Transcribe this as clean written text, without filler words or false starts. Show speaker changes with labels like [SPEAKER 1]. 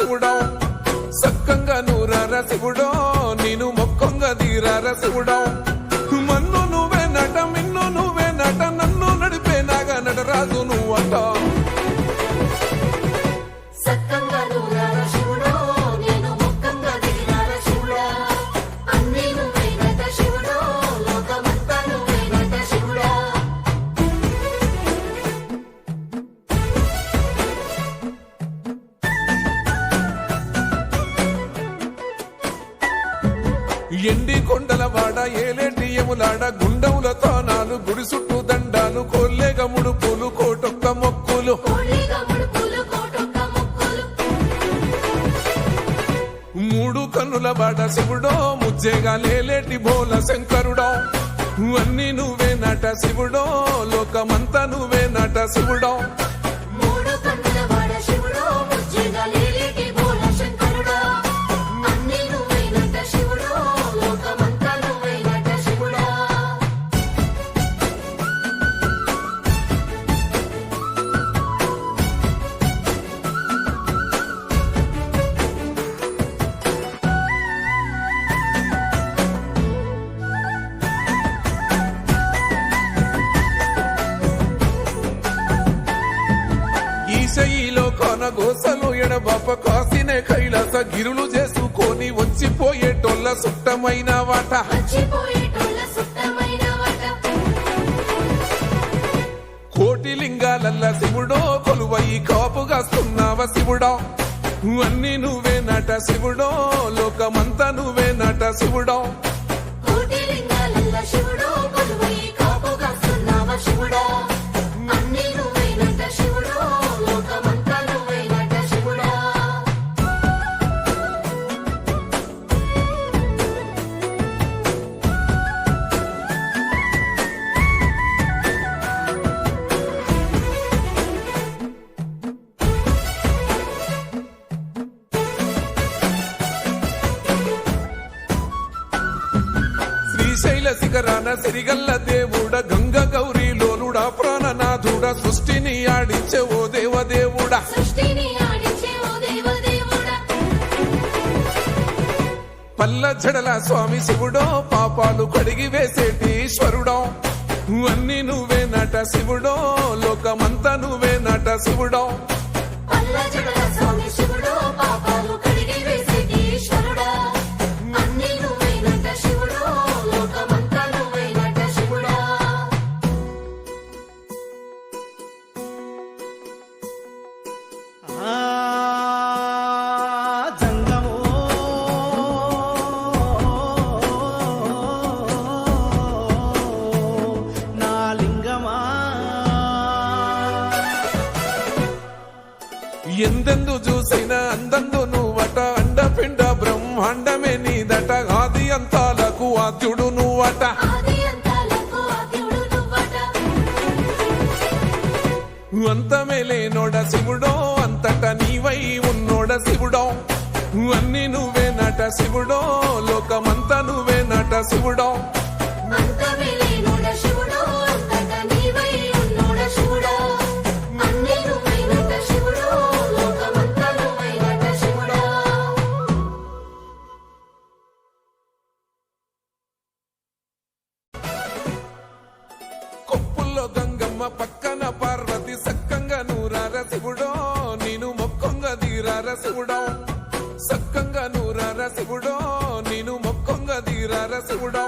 [SPEAKER 1] శివుడో సక్కంగా నూరార శివుడో నేను మొక్కంగా దీరార శివుడో మన్ను నువ్వే నట మిన్ను నువ్వే నట నన్ను నడిపే నాగా నటరాజు నువ్వంట ఎండి కొండల వాడ ఏలేటి యములాడ గుండములతో నాలు గుడి చుట్టూ దండాలు కొల్లేగ ముడుపులు కోటొక్క మొక్కులు మూడు కన్నుల వాడ శివుడో ముజ్జేగా లేలేటి బోల శంకరుడో అన్ని నువ్వే నట శివుడో లోకమంతా నువ్వే నట శివుడో ఈశయిలో కొన గోసలు ఎడబాప కాసినే కైలాస గిరులు చేసుకొని వచ్చిపోయేటోళ్ళ సుట్టమైన వాట కోటి లింగాలల్ల శివుడో కొలువయి కాపుగాస్తున్నావ శివుడో అన్ని నువ్వే నట శివుడో లోకమంతా నువ్వే నట శివుడో శ్రీశైల శిఖరాన సిరిగల్ల దేవుడ గంగ గౌరీ లోలుడా ప్రాణనాథుడ సృష్టిని ఆడించే ఓ దేవదేవుడా పల్ల జడల స్వామి శివుడో పాపాలు కడిగి వేసేటి ఈశ్వరుడో అన్ని నువ్వే నట శివుడో లోకమంతా నువ్వే నట శివుడో ఎందెందు చూసైనా అందందు నువ్వట అండపిండ బ్రహ్మాండమే నీదట ఆది అంతాలకు ఆద్యుడు నువ్వట అంతమే లేనోడ శివుడో అంతట నీవై ఉన్నోడ శివుడో అన్ని నువ్వే నట శివుడో లోకమంతా నువ్వే నట శివుడో కొప్పుల్లో గంగమ్మ పక్కన పార్వతి సక్కంగా నూరార శివుడో నేను మొక్కంగా దీరార శివుడో సక్కంగా నూరార శివుడో నేను మొక్కంగా దీరార శివుడో